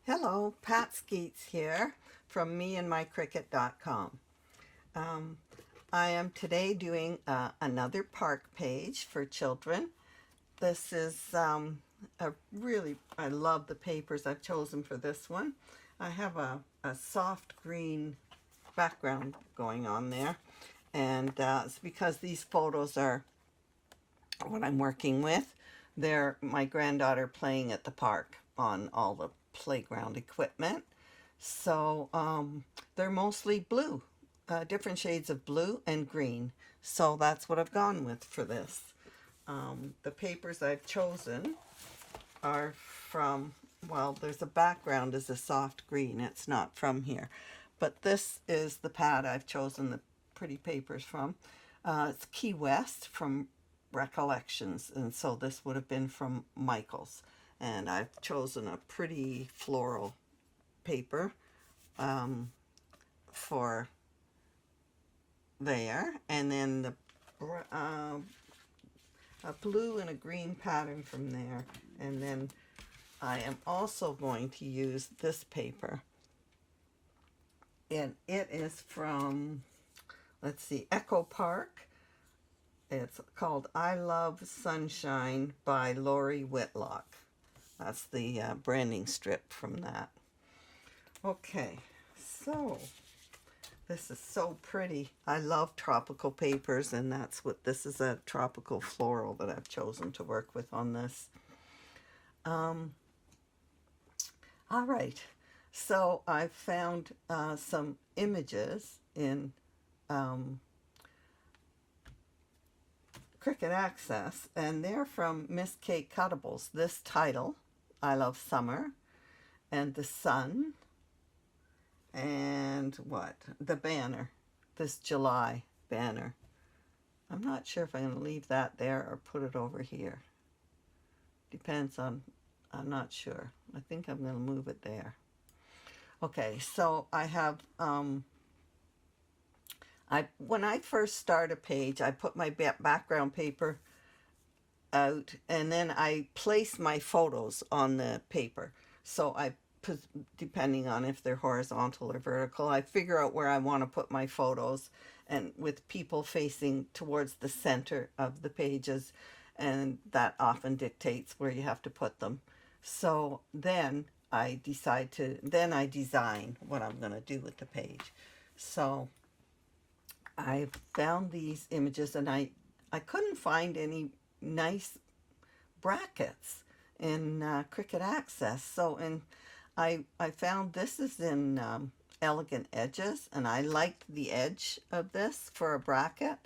Hello, Pat Skeets here from meandmycricket.com. Um, I am today doing another park page for children. This is I love the papers I've chosen for this one. I have a soft green background going on there, and it's because these photos are what I'm working with. They're my granddaughter playing at the park on all the playground equipment. So they're mostly blue, different shades of blue and green. So that's what I've gone with for this. The papers I've chosen are from, well, there's a background is a soft green. It's not from here. But this is the pad I've chosen the pretty papers from. It's Key West from Recollections, and so this would have been from Michael's. And I've chosen a pretty floral paper for there, and then a blue and a green pattern from there. And then I am also going to use this paper, and it is from, let's see, Echo Park. It's called I Love Sunshine by Lori Whitlock. That's the branding strip from that. Okay, so this is so pretty. I love tropical papers, and that's what this is, a tropical floral that I've chosen to work with on this. All right, so I found some images in Cricut Access, and they're from Miss Kate Cuttables. This title, I Love Summer, and the sun, and what? The banner, this July banner. I'm not sure if I'm going to leave that there or put it over here. Depends on, I'm not sure. I think I'm going to move it there. Okay, so I have, when I first start a page, I put my background paper out, and then I place my photos on the paper. So depending on if they're horizontal or vertical, I figure out where I want to put my photos, and with people facing towards the center of the pages, and that often dictates where you have to put them. So then I design what I'm going to do with the page. So I found these images, and I couldn't find any nice brackets in Cricut Access. So I found this is in Elegant Edges, and I liked the edge of this for a bracket,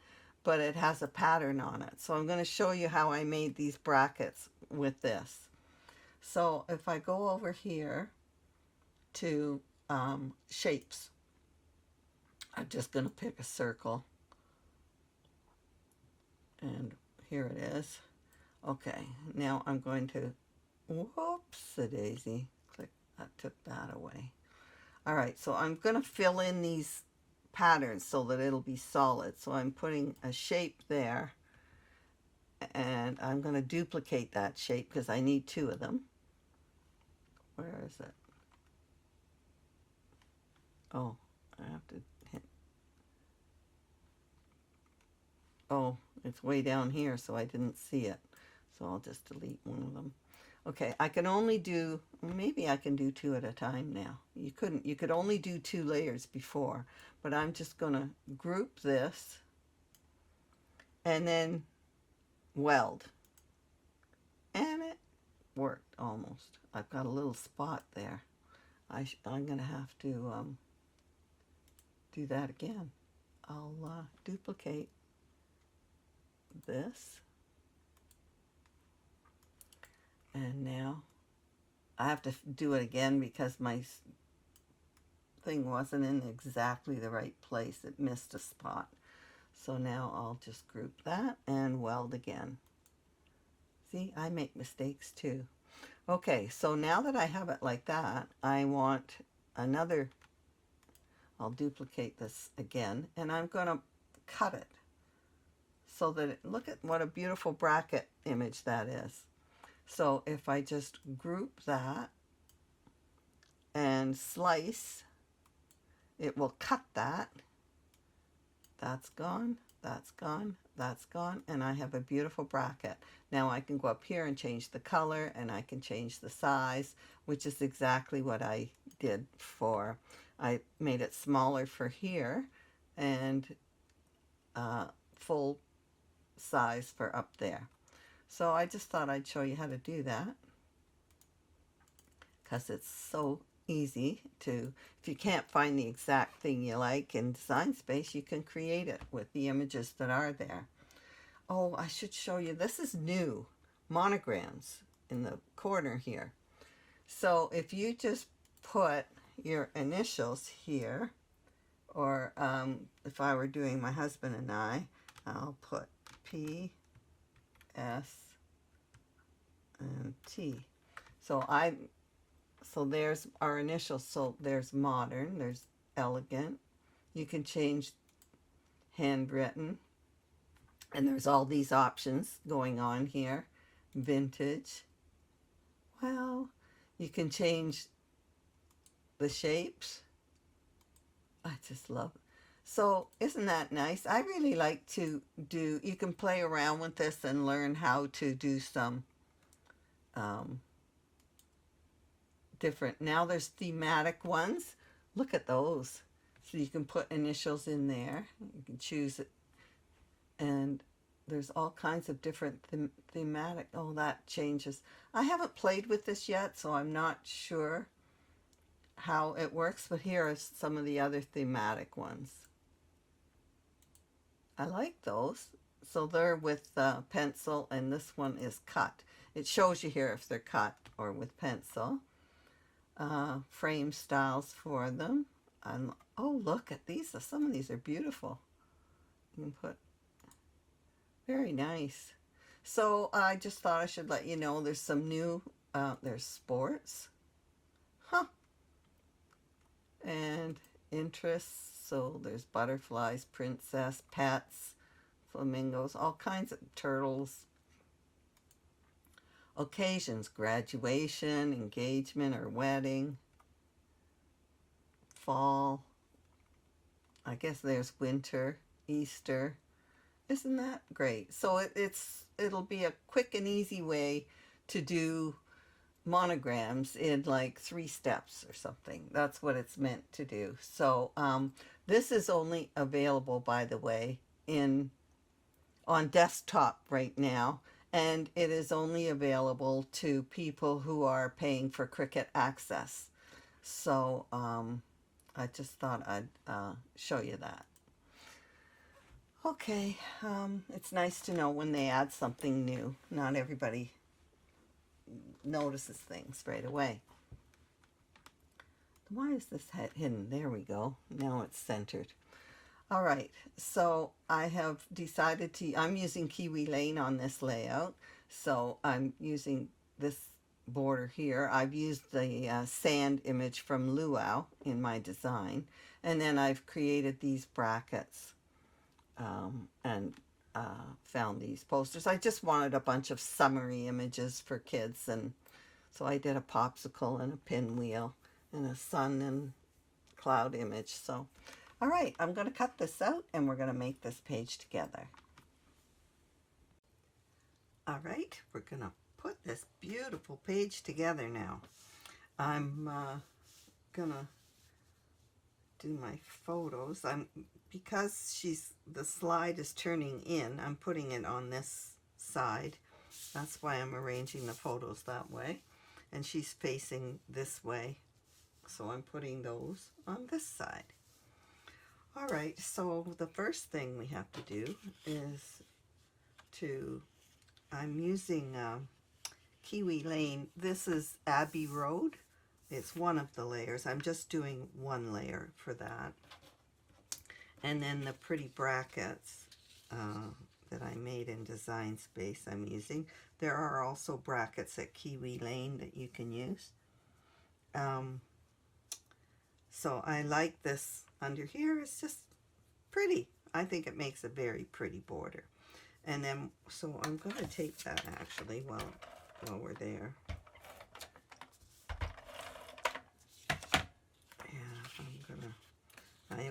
but it has a pattern on it. So I'm going to show you how I made these brackets with this. So if I go over here to shapes, I'm just going to pick a circle, and here it is. Okay, now I'm going to, whoops-a-daisy, click, that took that away. All right, so I'm going to fill in these patterns so that it'll be solid. So I'm putting a shape there, and I'm going to duplicate that shape because I need two of them. Where is it? Oh, I have to hit. Oh, it's way down here, so I didn't see it. So I'll just delete one of them. Okay, I can only do, maybe I can do two at a time now. You could only do 2 layers before, but I'm just going to group this and then weld. And it worked almost. I've got a little spot there. I'm going to have to do that again. I'll duplicate this. And now I have to do it again because my thing wasn't in exactly the right place. It missed a spot. So now I'll just group that and weld again. See, I make mistakes too. Okay, so now that I have it like that, I want another, I'll duplicate this again, and I'm going to cut it so that look at what a beautiful bracket image that is. So if I just group that and slice, it will cut that. That's gone, that's gone, that's gone, and I have a beautiful bracket. Now I can go up here and change the color, and I can change the size, which is exactly what I did for, I made it smaller for here, and full size for up there. So I just thought I'd show you how to do that, because it's so easy to, if you can't find the exact thing you like in Design Space, you can create it with the images that are there. Oh, I should show you, this is new, monograms in the corner here. So if you just put your initials here, or if I were doing my husband and I'll put P, S, and T. So there's our initials. So there's modern, there's elegant. You can change handwritten. And there's all these options going on here. Vintage. Well, you can change the shapes. I just love it. So isn't that nice? I really like to do, you can play around with this and learn how to do some different. Now there's thematic ones. Look at those. So you can put initials in there. You can choose it. And there's all kinds of different thematic. Oh, that changes. I haven't played with this yet, so I'm not sure how it works, but here are some of the other thematic ones. I like those. So they're with pencil, and this one is cut. It shows you here if they're cut or with pencil. Frame styles for them. And oh, look at these. Some of these are beautiful. You can put, very nice. So I just thought I should let you know there's some new, there's sports. Huh. And interests. So there's butterflies, princess, pets, flamingos, all kinds of turtles. Occasions, graduation, engagement or wedding, fall, I guess there's winter, Easter. Isn't that great? So it'll be a quick and easy way to do monograms in like 3 steps or something. That's what it's meant to do. So this is only available, by the way, on desktop right now. And it is only available to people who are paying for Cricut Access. So I just thought I'd show you that. Okay, it's nice to know when they add something new. Not everybody notices things right away. Why is this head hidden? There we go. Now it's centered. All right, so I have decided I'm using Kiwi Lane on this layout. So I'm using this border here. I've used the sand image from Luau in my design. And then I've created these brackets and found these posters. I just wanted a bunch of summary images for kids. And so I did a popsicle and a pinwheel and a sun and cloud image. So all right, I'm going to cut this out and we're going to make this page together. All right, we're going to put this beautiful page together now. I'm going to do my photos. Because the slide is turning in, I'm putting it on this side. That's why I'm arranging the photos that way. And she's facing this way. So I'm putting those on this side. All right, so the first thing we have to do is I'm using Kiwi Lane. This is Abbey Road. It's one of the layers. I'm just doing one layer for that. And then the pretty brackets that I made in Design Space I'm using. There are also brackets at Kiwi Lane that you can use. So I like this under here. It's just pretty. I think it makes a very pretty border. And then, so I'm going to take that actually while we're there.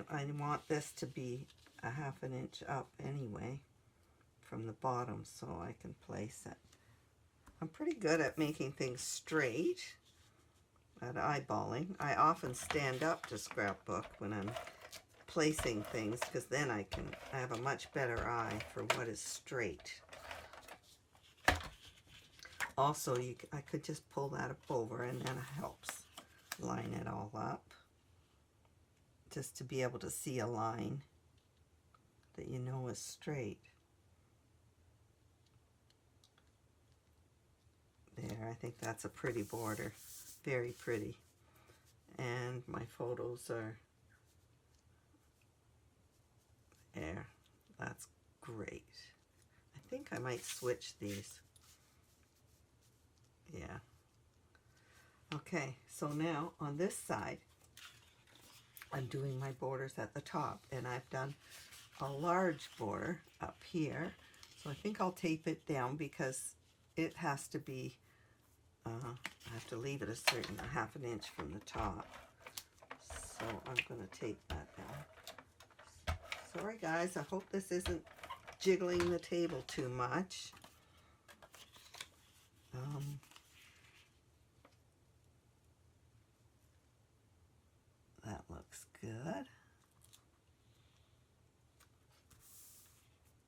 I want this to be a 1/2 inch up anyway from the bottom so I can place it. I'm pretty good at making things straight, at eyeballing. I often stand up to Scrapbook when I'm placing things because then I have a much better eye for what is straight. Also, I could just pull that up over and then it helps line it all up. Just to be able to see a line that you know is straight. There, I think that's a pretty border. Very pretty. And my photos are there. That's great. I think I might switch these. Yeah. Okay, so now on this side, I'm doing my borders at the top, and I've done a large border up here. So I think I'll tape it down because it has to be, I have to leave it a certain 1/2 inch from the top. So I'm going to tape that down. Sorry guys, I hope this isn't jiggling the table too much. That looks good.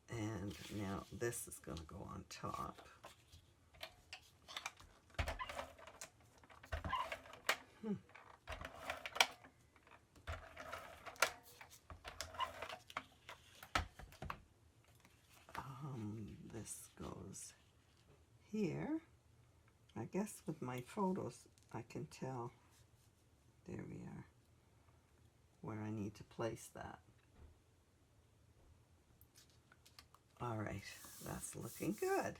And now this is going to go on top. This goes here. I guess with my photos I can tell. There we are. Where I need to place that. All right, that's looking good.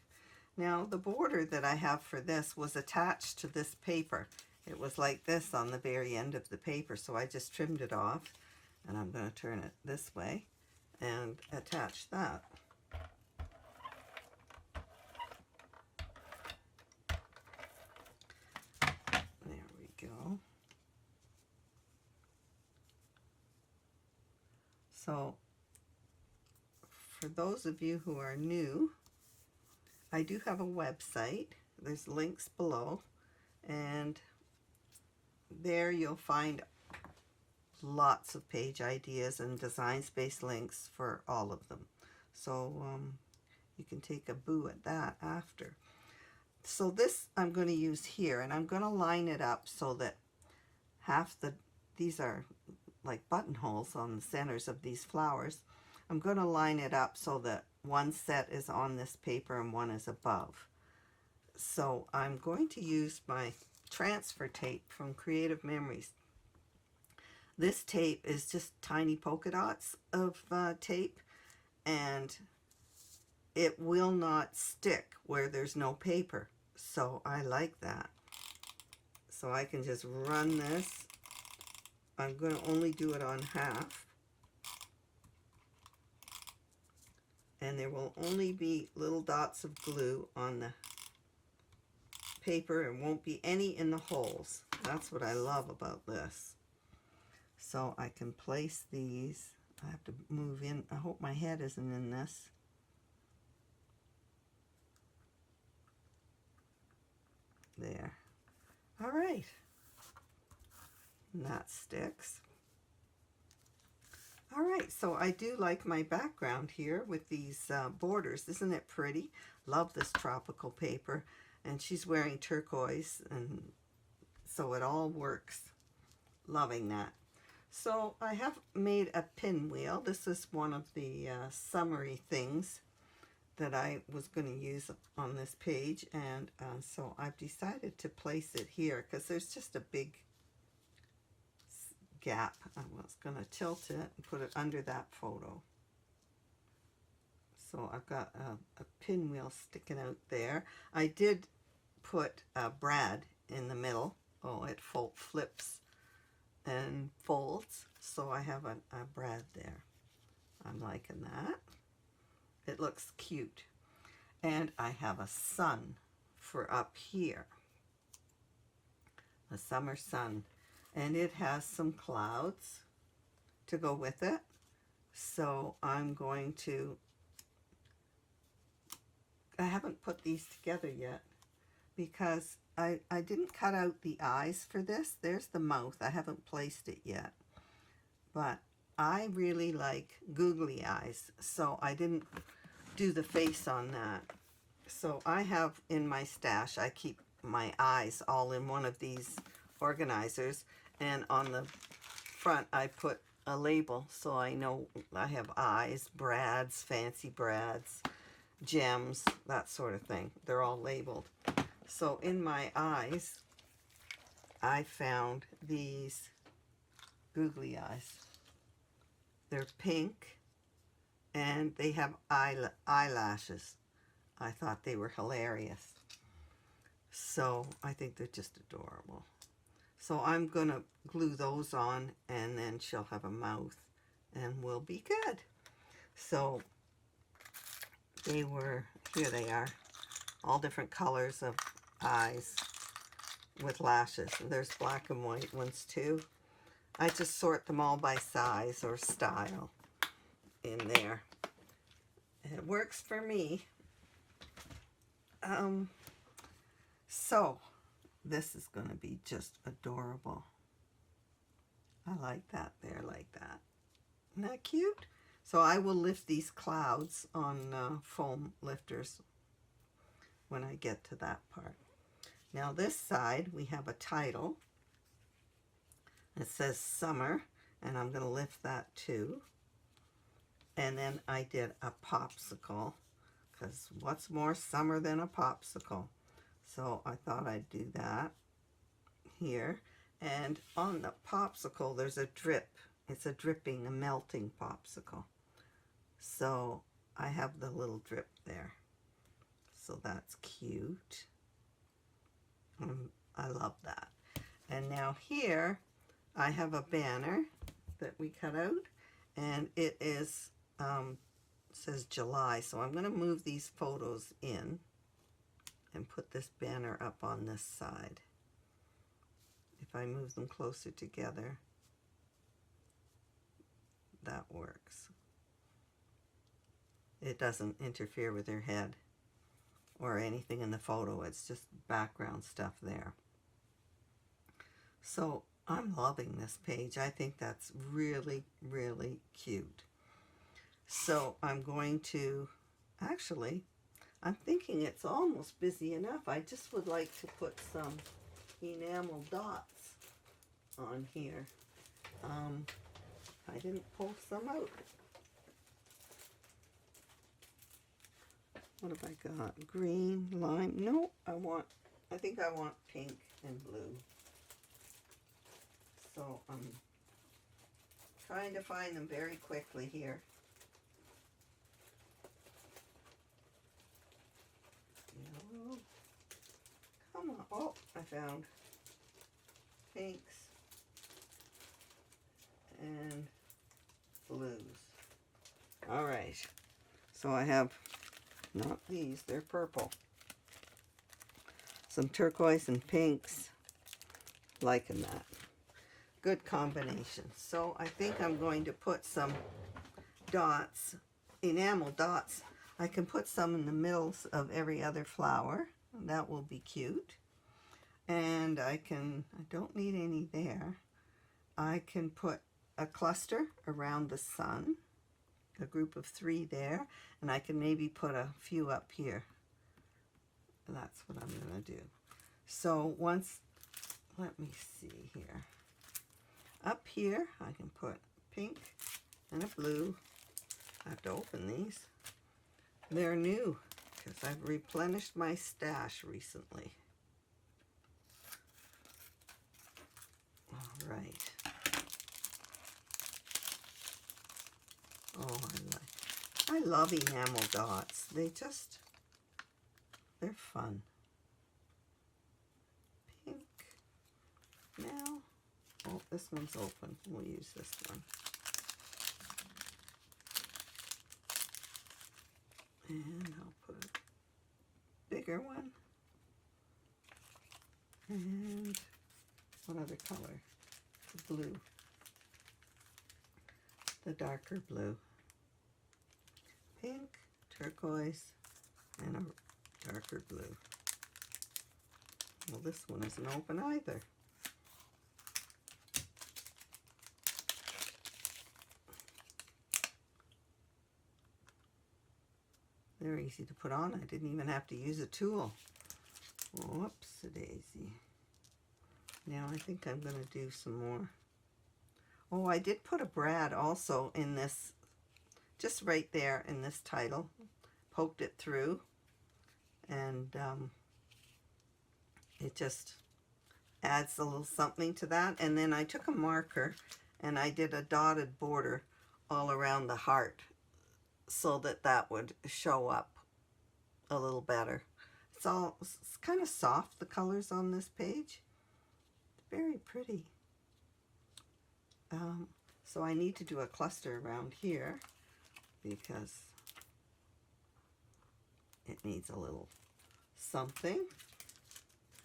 Now the border that I have for this was attached to this paper. It was like this on the very end of the paper, so I just trimmed it off, and I'm going to turn it this way and attach that. There we go. So for those of you who are new, I do have a website. There's links below, and there you'll find lots of page ideas and design space links for all of them. So you can take a boo at that after. So this I'm going to use here, and I'm going to line it up so that these are like buttonholes on the centers of these flowers. I'm going to line it up so that one set is on this paper and one is above. So I'm going to use my transfer tape from Creative Memories. This tape is just tiny polka dots of tape, and it will not stick where there's no paper. So I like that. So I can just run this. I'm going to only do it on half. And there will only be little dots of glue on the paper and won't be any in the holes. That's what I love about this. So I can place these. I have to move in. I hope my head isn't in this. There. All right. And that sticks. All right, so I do like my background here with these borders. Isn't it pretty? Love this tropical paper. And she's wearing turquoise, and so it all works. Loving that. So I have made a pinwheel. This is one of the summary things that I was going to use on this page, and so I've decided to place it here because there's just a big gap. I was going to tilt it and put it under that photo. So I've got a pinwheel sticking out there. I did put a brad in the middle. Oh, it flips and folds, so I have a brad there. I'm liking that. It looks cute. And I have a sun for up here. A summer sun. And it has some clouds to go with it. So I'm going to, I haven't put these together yet because I didn't cut out the eyes for this. There's the mouth. I haven't placed it yet. But I really like googly eyes, so I didn't do the face on that. So I have in my stash, I keep my eyes all in one of these organizers, and on the front I put a label so I know I have eyes, brads, fancy brads, gems, that sort of thing. They're all labeled. So in my eyes, I found these googly eyes. They're pink and they have eyelashes. I thought they were hilarious. So I think they're just adorable. So I'm gonna glue those on, and then she'll have a mouth and we'll be good. So they were, here they are, all different colors of eyes with lashes. And there's black and white ones too. I just sort them all by size or style in there. It works for me. So this is going to be just adorable. I like that there, like that. Isn't that cute? So I will lift these clouds on foam lifters when I get to that part. Now this side we have a title. It says summer, and I'm going to lift that too. And then I did a popsicle, because what's more summer than a popsicle? So I thought I'd do that here. And on the popsicle, there's a drip. It's a dripping, a melting popsicle. So I have the little drip there. So that's cute. I love that. And now here, I have a banner that we cut out, and it is says July. So I'm going to move these photos in and put this banner up on this side. If I move them closer together, that works. It doesn't interfere with her head or anything in the photo. It's just background stuff there. So I'm loving this page. I think that's really, really cute. So I'm going to, actually, I'm thinking it's almost busy enough. I just would like to put some enamel dots on here. I didn't pull some out. What have I got? Green, lime. No, I think I want pink and blue. So I'm trying to find them very quickly here. Yellow. Come on. Oh, I found pinks and blues. All right. So I have, not these, they're purple. Some turquoise and pinks. Liking that. Good combination. So I think I'm going to put some dots, enamel dots. I can put some in the middles of every other flower. That will be cute. And I don't need any there. I can put a cluster around the sun, a group of 3 there, and I can maybe put a few up here. That's what I'm going to do. So let me see here. Up here, I can put pink and a blue. I have to open these. They're new because I've replenished my stash recently. All right. Oh, I love enamel dots. They're fun. Pink. Now, oh, this one's open. We'll use this one. And I'll put a bigger one. And what other color? Blue. the darker blue. Pink, turquoise, and a darker blue. Well, this one isn't open either. They're easy to put on. I didn't even have to use a tool. Whoops-a-daisy. Now I think I'm going to do some more. Oh, I did put a brad also in this, just right there in this title. Poked it through, and it just adds a little something to that. And then I took a marker and I did a dotted border all around the heart so that that would show up a little better. It's kind of soft, the colors on this page. Very pretty. So I need to do a cluster around here because it needs a little something.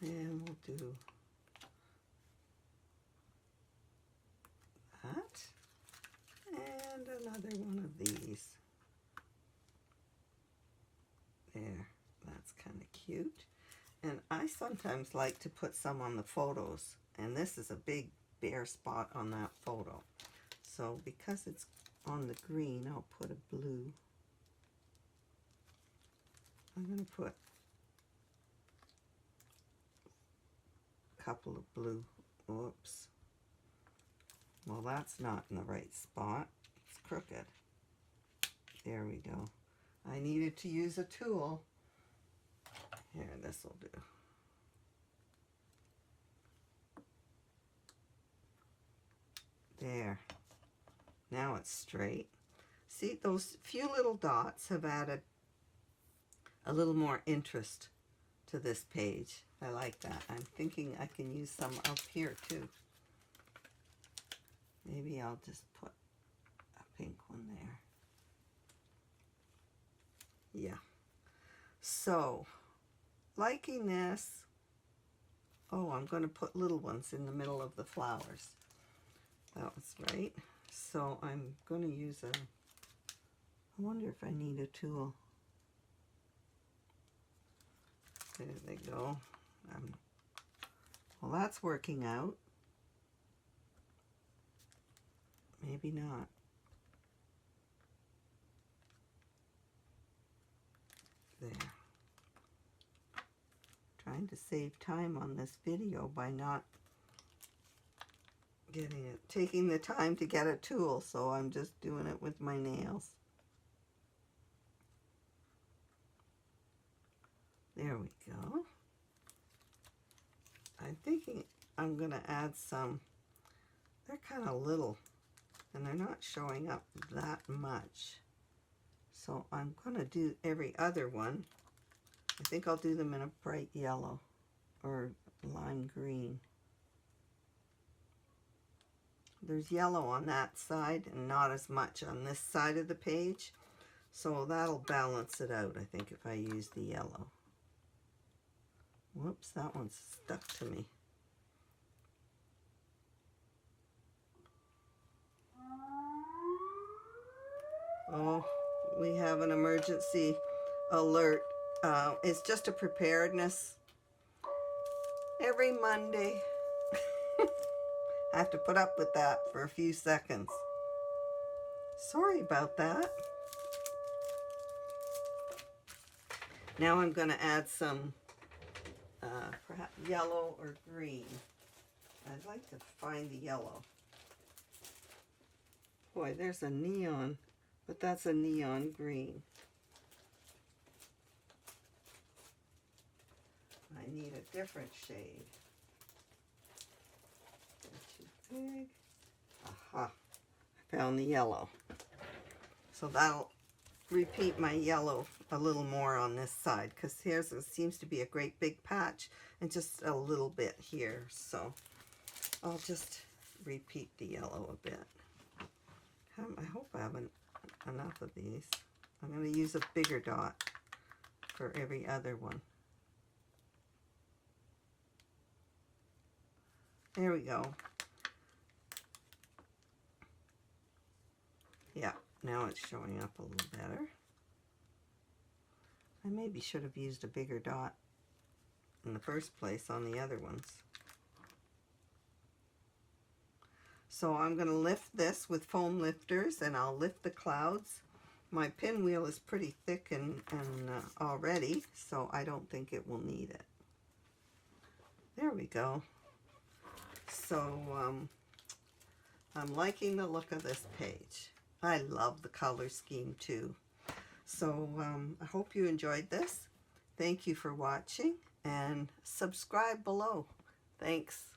And we'll do that. And another one of these. There, that's kind of cute. And I sometimes like to put some on the photos. And this is a big bare spot on that photo. So because it's on the green, I'll put a blue. I'm going to put a couple of blue. Whoops. Well, that's not in the right spot. It's crooked. There we go. I needed to use a tool. Here, this will do. There. Now it's straight. See, those few little dots have added a little more interest to this page. I like that. I'm thinking I can use some up here too. Maybe I'll just put a pink one there. Yeah. So, liking this. Oh, I'm going to put little ones in the middle of the flowers. That was right. So I'm going to use a, I wonder if I need a tool. There they go. Well, that's working out. Maybe not. There. Trying to save time on this video by not taking the time to get a tool, so I'm just doing it with my nails. There we go. I'm thinking I'm going to add some. They're kind of little and they're not showing up that much. So I'm going to do every other one. I think I'll do them in a bright yellow or lime green. There's yellow on that side and not as much on this side of the page. So that'll balance it out, I think, if I use the yellow. Whoops, that one's stuck to me. Oh, we have an emergency alert. It's just a preparedness. Every Monday. I have to put up with that for a few seconds. Sorry about that. Now I'm going to add some perhaps yellow or green. I'd like to find the yellow. Boy, there's a neon, but that's a neon green. I need a different shade. Too big. Aha, I found the yellow. So that'll repeat my yellow a little more on this side, because here's it seems to be a great big patch and just a little bit here. So I'll just repeat the yellow a bit. I hope I have enough of these. I'm going to use a bigger dot for every other one. There we go. now it's showing up a little better. I maybe should have used a bigger dot in the first place on the other ones. So I'm going to lift this with foam lifters, and I'll lift the clouds. My pinwheel is pretty thick and already, so I don't think it will need it. There we go. So I'm liking the look of this page. I love the color scheme too. So I hope you enjoyed this. Thank you for watching, and subscribe below. Thanks.